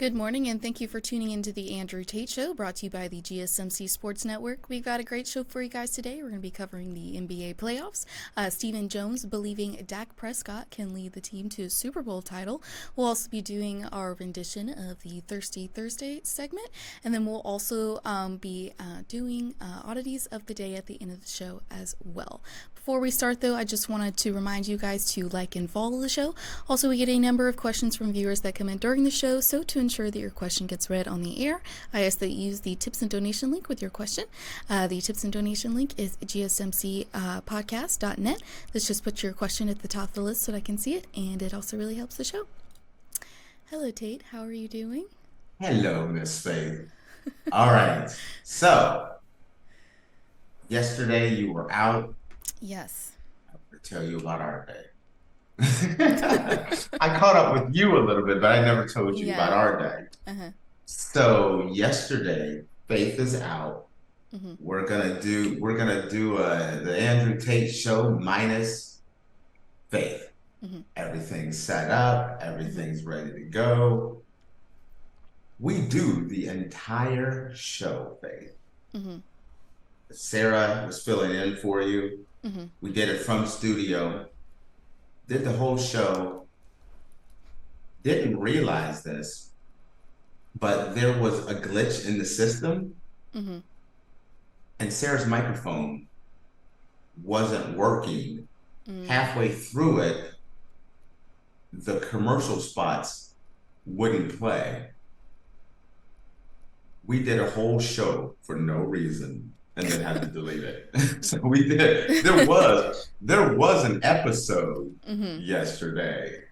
Good morning, and thank you for tuning into the Andrew Tate Show, brought to you by the GSMC Sports Network. We've got a great show for you guys today. We're going to be covering the NBA playoffs. Stephen Jones believing Dak Prescott can lead the team to a Super Bowl title. We'll also be doing our rendition of the Thirsty Thursday segment, and then we'll also be doing oddities of the day at the end of the show as well. Before we start, though, I just wanted to remind you guys to like and follow the show. Also, we get a number of questions from viewers that come in during the show, so to ensure that your question gets read on the air, I ask that you use the tips and donation link with your question. The tips and donation link is gsmcpodcast.net. Let's just put your question at the top of the list so that I can see it, and it also really helps the show. Hello, Tate. How are you doing? Hello, Miss Faith. All right. So, yesterday you were out. Yes. I'm going to tell you about our day. I caught up with you a little bit, but I never told you about our day. Uh-huh. So, yesterday, Faith is out. Mm-hmm. We're gonna do the Andrew Tate Show minus Faith. Mm-hmm. Everything's set up. Everything's ready to go. We do the entire show, Faith. Mm-hmm. Sarah was filling in for you. Mm-hmm. We did it from studio. Did the whole show. Didn't realize this, but there was a glitch in the system, Mm-hmm. and Sarah's microphone wasn't working. Mm-hmm. Halfway through it, the commercial spots wouldn't play. We did a whole show for no reason and then had to delete it. So we did. There was an episode yesterday.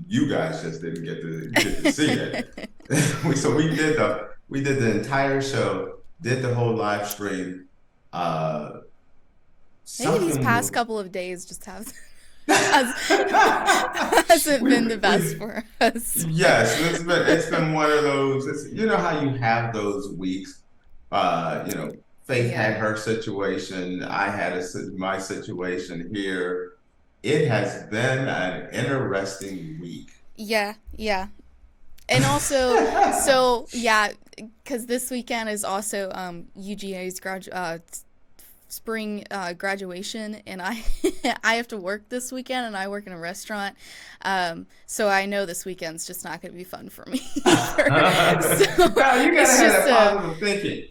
You guys just didn't get to see it. So we did the entire show, did the whole live stream. Maybe these past couple of days just hasn't been the best for us. Yes, it's been one of those. You know how you have those weeks. Faith had her situation. I had my situation here. It has been an interesting week. Yeah. And also, because this weekend is also UGA's spring graduation, and I have to work this weekend, and I work in a restaurant, so I know this weekend's just not going to be fun for me. So you gotta have that positive thinking.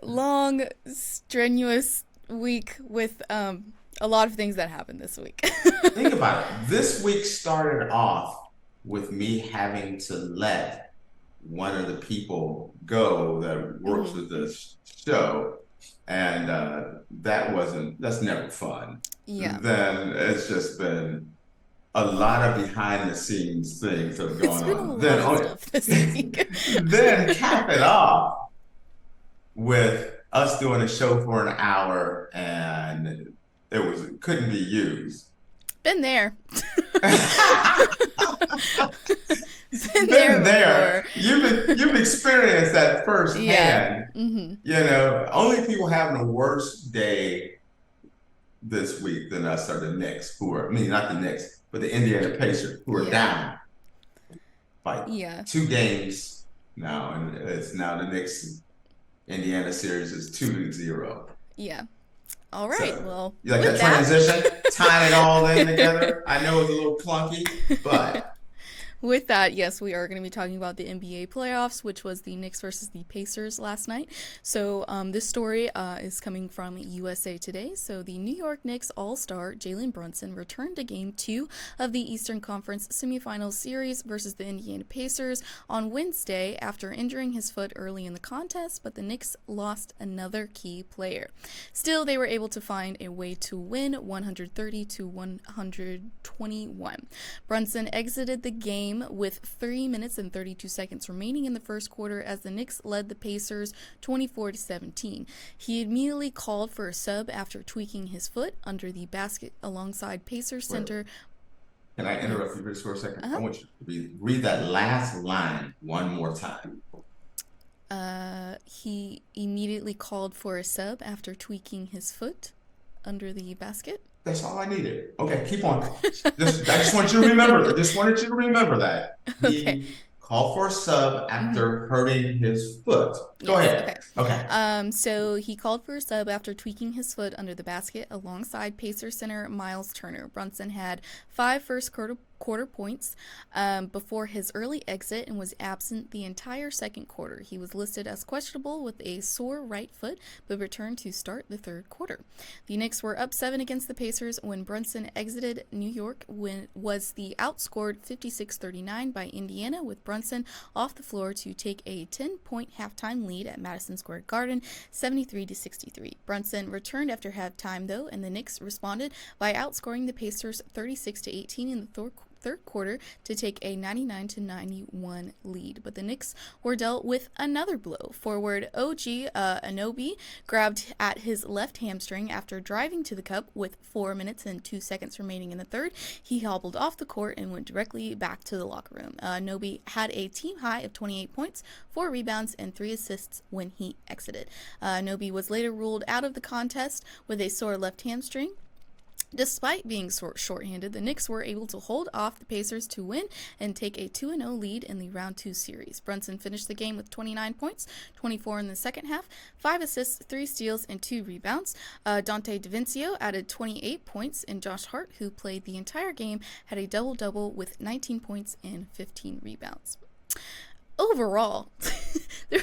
Long, strenuous week with a lot of things that happened this week. Think about it. This week started off with me having to let one of the people go that works with this show. And that's never fun. Yeah. Then it's just been a lot of behind the scenes things that have gone on. Then cap it off with us doing a show for an hour, and it couldn't be used. Been there. Been there. You've experienced that firsthand. Yeah. Mm-hmm. Only people having a worse day this week than us are the Knicks, not the Knicks, but the Indiana Pacers, who are down by 2 games now, and it's now the Knicks Indiana series is 2-0. Yeah. All right. So, well, you like that transition, tying it all in together? I know it's a little clunky, but. With that, yes, we are going to be talking about the NBA playoffs, which was the Knicks versus the Pacers last night. So this story is coming from USA Today. So the New York Knicks All-Star Jalen Brunson returned to Game 2 of the Eastern Conference Semifinals Series versus the Indiana Pacers on Wednesday after injuring his foot early in the contest, but the Knicks lost another key player. Still, they were able to find a way to win 130-121. Brunson exited the game with 3 minutes and 32 seconds remaining in the first quarter as the Knicks led the Pacers 24-17. He immediately called for a sub after tweaking his foot under the basket alongside Pacers center. Can I interrupt you just for a second? I want you to read that last line one more time. He immediately called for a sub after tweaking his foot under the basket. That's all I needed. Okay, keep on. I just want you to remember. I just wanted you to remember that. Okay. Called for a sub after hurting his foot. Go ahead. Okay. So he called for a sub after tweaking his foot under the basket alongside Pacers center Miles Turner. Brunson had 5 first quarter points before his early exit and was absent the entire second quarter. He was listed as questionable with a sore right foot, but returned to start the third quarter. The Knicks were up 7 against the Pacers when Brunson exited New York, when was the outscored 56-39 by Indiana, with Brunson off the floor to take a 10-point halftime lead at Madison Square Garden, 73-63. Brunson returned after halftime, though, and the Knicks responded by outscoring the Pacers 36-18 in the third quarter to take a 99-91 lead. But the Knicks were dealt with another blow. Forward OG Anunoby grabbed at his left hamstring after driving to the cup with 4 minutes and 2 seconds remaining in the third. He hobbled off the court and went directly back to the locker room. Anunoby had a team high of 28 points, 4 rebounds, and 3 assists when he exited. Anunoby was later ruled out of the contest with a sore left hamstring. Despite being shorthanded, the Knicks were able to hold off the Pacers to win and take a 2-0 lead in the Round 2 series. Brunson finished the game with 29 points, 24 in the second half, 5 assists, 3 steals, and 2 rebounds. Dante DiVincenzo added 28 points, and Josh Hart, who played the entire game, had a double-double with 19 points and 15 rebounds. Overall, there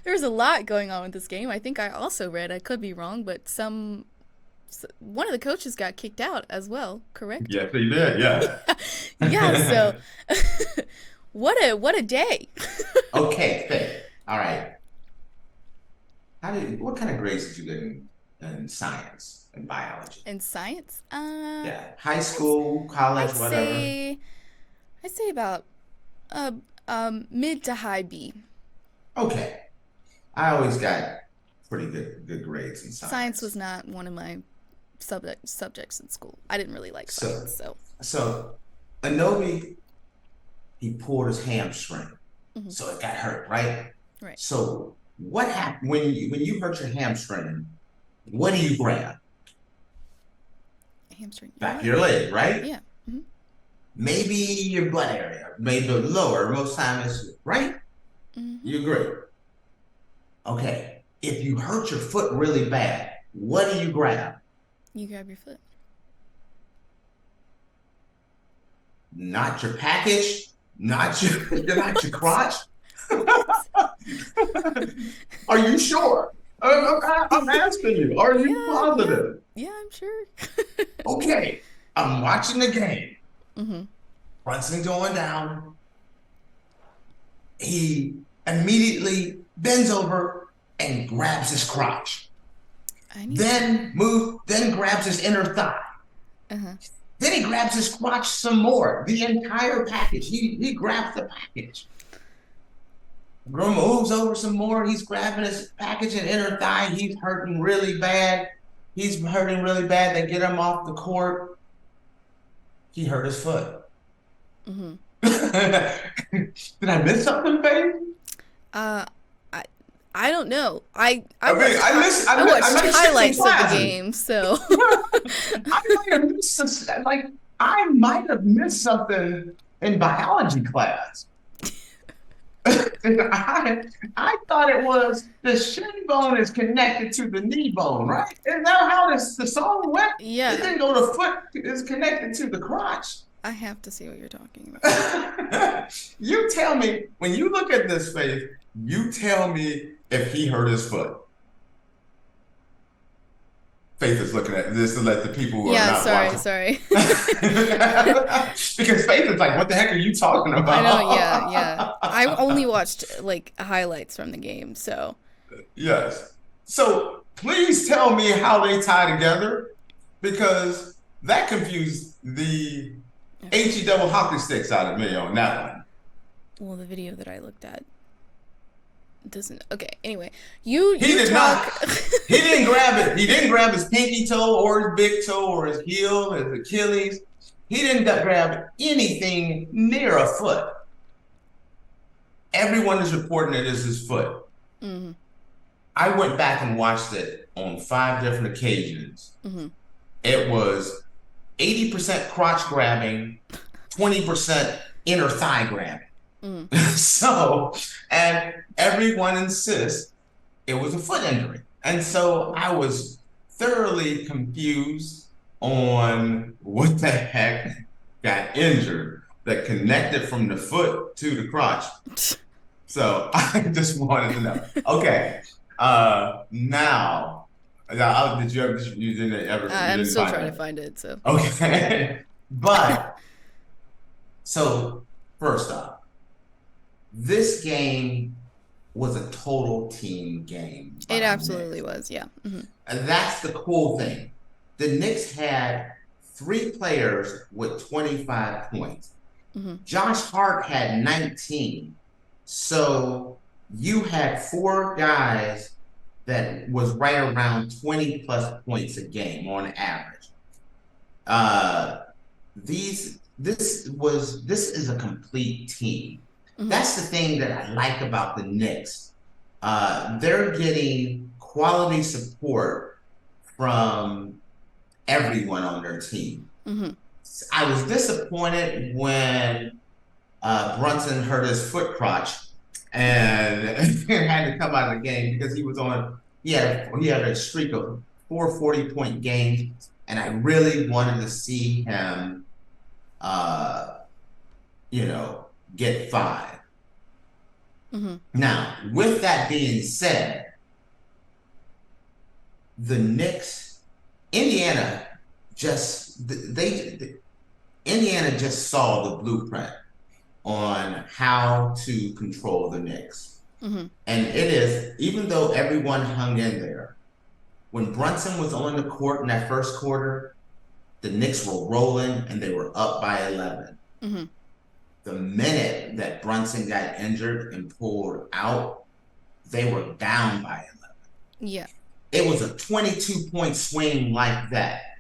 was a lot going on with this game. I think I also read, I could be wrong, but one of the coaches got kicked out as well, correct? Yes, he did. Yeah. Yeah. So, what a day. Okay, Faith. All right. What kind of grades did you get in science and biology? In science? Yeah, high school, college, whatever. I'd say about mid to high B. Okay. I always got pretty good grades in science. Science was not one of my subjects in school. I didn't really like science. So Anunoby, he pulled his hamstring, so it got hurt, right? Right. So what happened when you hurt your hamstring? What do you grab? Hamstring. Back of your leg, right? Yeah. Mm-hmm. Maybe your butt area, maybe lower. Most times, right? Mm-hmm. You agree? Okay. If you hurt your foot really bad, what do you grab? You grab your foot. Not your package, not your crotch. Are you sure? I'm asking you. Are you positive? Yeah, I'm sure. Okay, I'm watching the game. Mm-hmm. Brunson going down. He immediately bends over and grabs his crotch. Then grabs his inner thigh. Uh-huh. Then he grabs his crotch some more. The entire package. He grabs the package. Moves over some more. He's grabbing his package and inner thigh. He's hurting really bad. They get him off the court. He hurt his foot. Mm-hmm. Did I miss something, babe? I don't know. I watched highlights of the game, so I might have missed something in biology class. I thought it was the shin bone is connected to the knee bone, right? Isn't that how the song went? Yeah. It didn't go to foot is connected to the crotch. I have to see what you're talking about. You tell me, when you look at this, Faith, you tell me if he hurt his foot. Faith is looking at this to let the people who are not watching. Sorry. Because Faith is like, what the heck are you talking about? I know, yeah. I only watched highlights from the game, so. Yes. So please tell me how they tie together, because that confused the HE double hockey sticks out of me on that one. Well, the video that I looked at doesn't. Okay, anyway, He did not. He didn't grab it. He didn't grab his pinky toe or his big toe or his heel, his Achilles. He didn't grab anything near a foot. Everyone is reporting it as his foot. Mm-hmm. I went back and watched it on 5 different occasions. Mm-hmm. It was 80% crotch grabbing, 20% inner thigh grabbing. So, and everyone insists it was a foot injury. And so I was thoroughly confused on what the heck got injured that connected from the foot to the crotch. So I just wanted to know. Okay. Now, did you ever, you didn't ever, you I'm didn't still find trying that? to find it. So Okay. But, so first off, this game was a total team game. it absolutely was. Yeah. And that's the cool thing. The Knicks had 3 players with 25 points. Josh Hart had 19. So you had 4 guys that was right around 20 plus points a game on average. This is a complete team. That's the thing that I like about the Knicks. They're getting quality support from everyone on their team. I was disappointed when Brunson hurt his foot crotch and had to come out of the game because he had a streak of 4 40-point games, and I really wanted to see him get 5. Now, with that being said, the Knicks, Indiana just saw the blueprint on how to control the Knicks. And it is, even though everyone hung in there, when Brunson was on the court in that first quarter, the Knicks were rolling and they were up by 11. The minute that Brunson got injured and pulled out, they were down by 11. Yeah. It was a 22-point swing like that.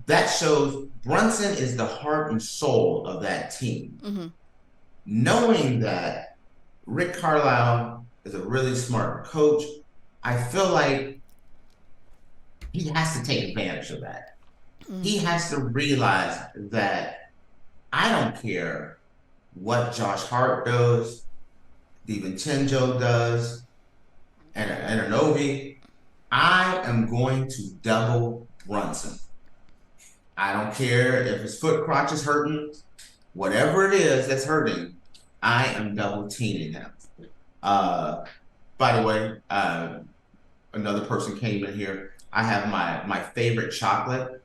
That shows Brunson is the heart and soul of that team. Knowing that Rick Carlisle is a really smart coach, I feel like he has to take advantage of that. He has to realize that I don't care what Josh Hart does, DiVincenzo does, and Anunoby. I am going to double Brunson. I don't care if his foot crotch is hurting, whatever it is that's hurting, I am double teaming him. By the way, another person came in here. I have my favorite chocolate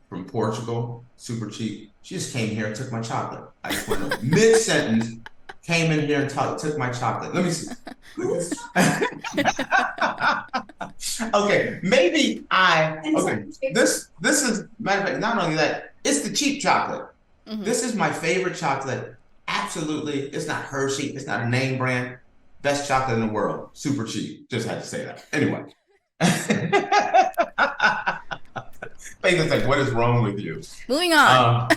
from Portugal, super cheap. She just came here and took my chocolate. I just went mid-sentence, came in here and took my chocolate. Let me see. Okay, maybe this is, matter of fact, not only that, it's the cheap chocolate. This is my favorite chocolate. Absolutely, it's not Hershey, it's not a name brand. Best chocolate in the world, super cheap. Just had to say that. Anyway. Faith like, what is wrong with you? Moving on.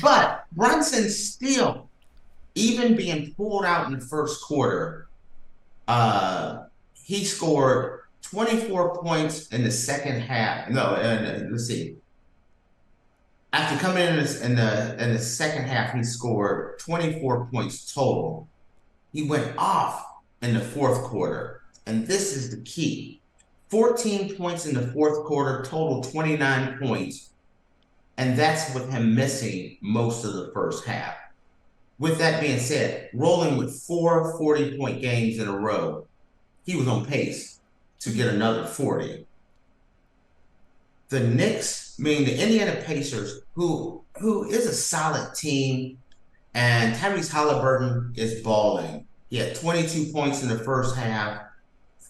But Brunson still, even being pulled out in the first quarter, he scored 24 points in the second half. No, let's see. After coming in the second half, he scored 24 points total. He went off in the fourth quarter, and this is the key. 14 points in the fourth quarter, total 29 points, and that's with him missing most of the first half. With that being said, rolling with 4 40-point games in a row, he was on pace to get another 40. The Knicks, meaning the Indiana Pacers, who is a solid team, and Tyrese Halliburton is balling. He had 22 points in the first half,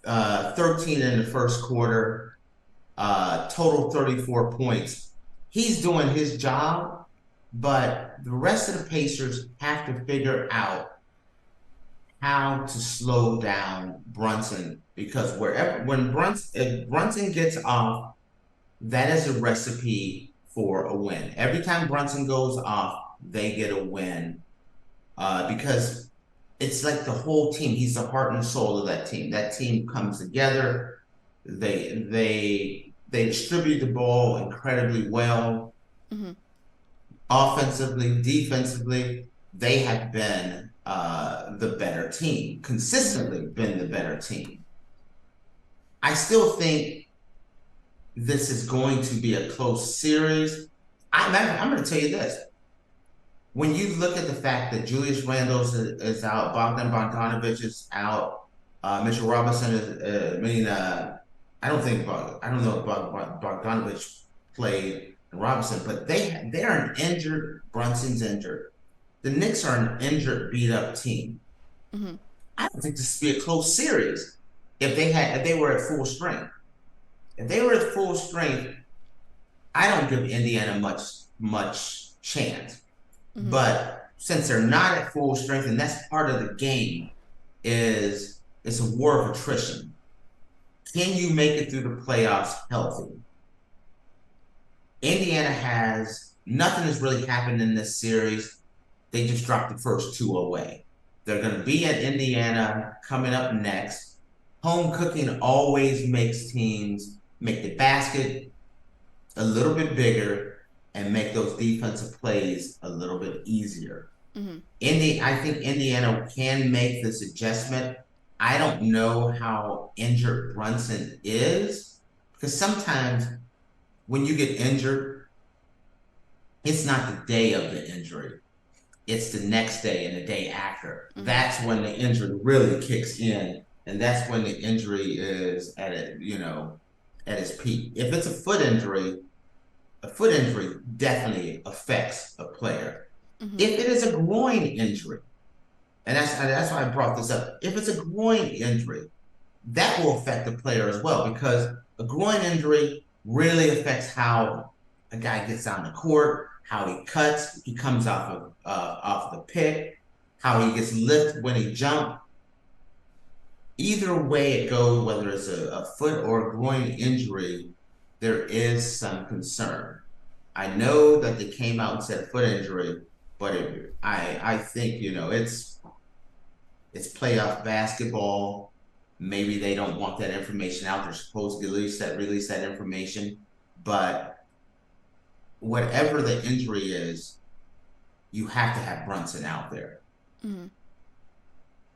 13 in the first quarter, total 34 points. He's doing his job, but the rest of the Pacers have to figure out how to slow down Brunson, because if Brunson gets off, that is a recipe for a win. Every time Brunson goes off, they get a win, because it's like the whole team. He's the heart and soul of that team. That team comes together. They distribute the ball incredibly well, offensively, defensively. they have been the better team, consistently been the better team. I still think this is going to be a close series. I'm going to tell you this. When you look at the fact that Julius Randle is out, Bogdan Bogdanovic is out, Mitchell Robinson is, I don't know if Bogdanovic played and Robinson, but they're an injured, Brunson's injured. The Knicks are an injured, beat up team. Mm-hmm. I don't think this would be a close series if they were at full strength. If they were at full strength, I don't give Indiana much chance. Mm-hmm. But since they're not at full strength, and that's part of the game, it's a war of attrition. Can you make it through the playoffs healthy? Indiana nothing has really happened in this series. They just dropped the first two away. They're going to be at Indiana coming up next. Home cooking always makes teams make the basket a little bit bigger and make those defensive plays a little bit easier. Mm-hmm. I think Indiana can make this adjustment. I don't know how injured Brunson is, because sometimes when you get injured, it's not the day of the injury. It's the next day and the day after. Mm-hmm. That's when the injury really kicks in, and that's when the injury is at its peak. If it's a foot injury definitely affects a player. Mm-hmm. If it is a groin injury, and that's why I brought this up. If it's a groin injury, that will affect the player as well, because a groin injury really affects how a guy gets on the court, how he cuts, he comes off the pick, how he gets lifted when he jumps. Either way it goes, whether it's a foot or a groin injury, there is some concern. I know that they came out and said foot injury, but I think it's playoff basketball. Maybe they don't want that information out. They're supposed to release that information, but whatever the injury is, you have to have Brunson out there. Mm-hmm.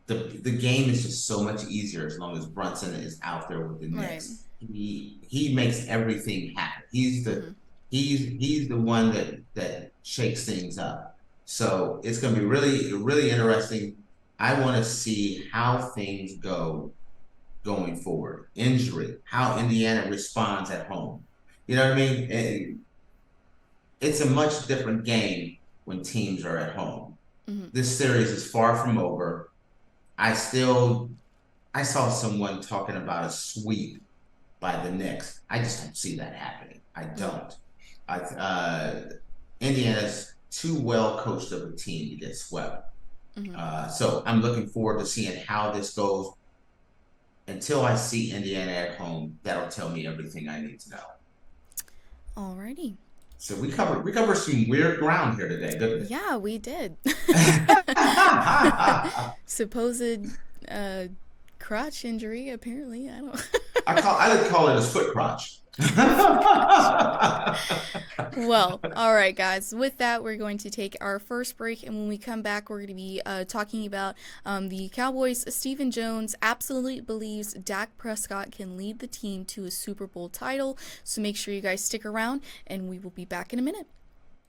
The game is just so much easier as long as Brunson is out there with the Knicks. Right. He makes everything happen. He's the one that shakes things up. So it's going to be really, really interesting. I want to see how things go going forward. Injury, how Indiana responds at home. You know what I mean? It's a much different game when teams are at home. Mm-hmm. This series is far from over. I saw someone talking about a sweep by the Knicks. I just don't see that happening. I don't. Indiana's too well coached of a team to get swept. Mm-hmm. So I'm looking forward to seeing how this goes. Until I see Indiana at home, that'll tell me everything I need to know. Alrighty. So we covered some weird ground here today, didn't we? Yeah, we did. Supposed crotch injury, apparently. I don't. I would call it a foot crotch. Well, all right, guys. With that, we're going to take our first break, and when we come back, we're going to be talking about the Cowboys. Stephen Jones absolutely believes Dak Prescott can lead the team to a Super Bowl title, so make sure you guys stick around, and we will be back in a minute.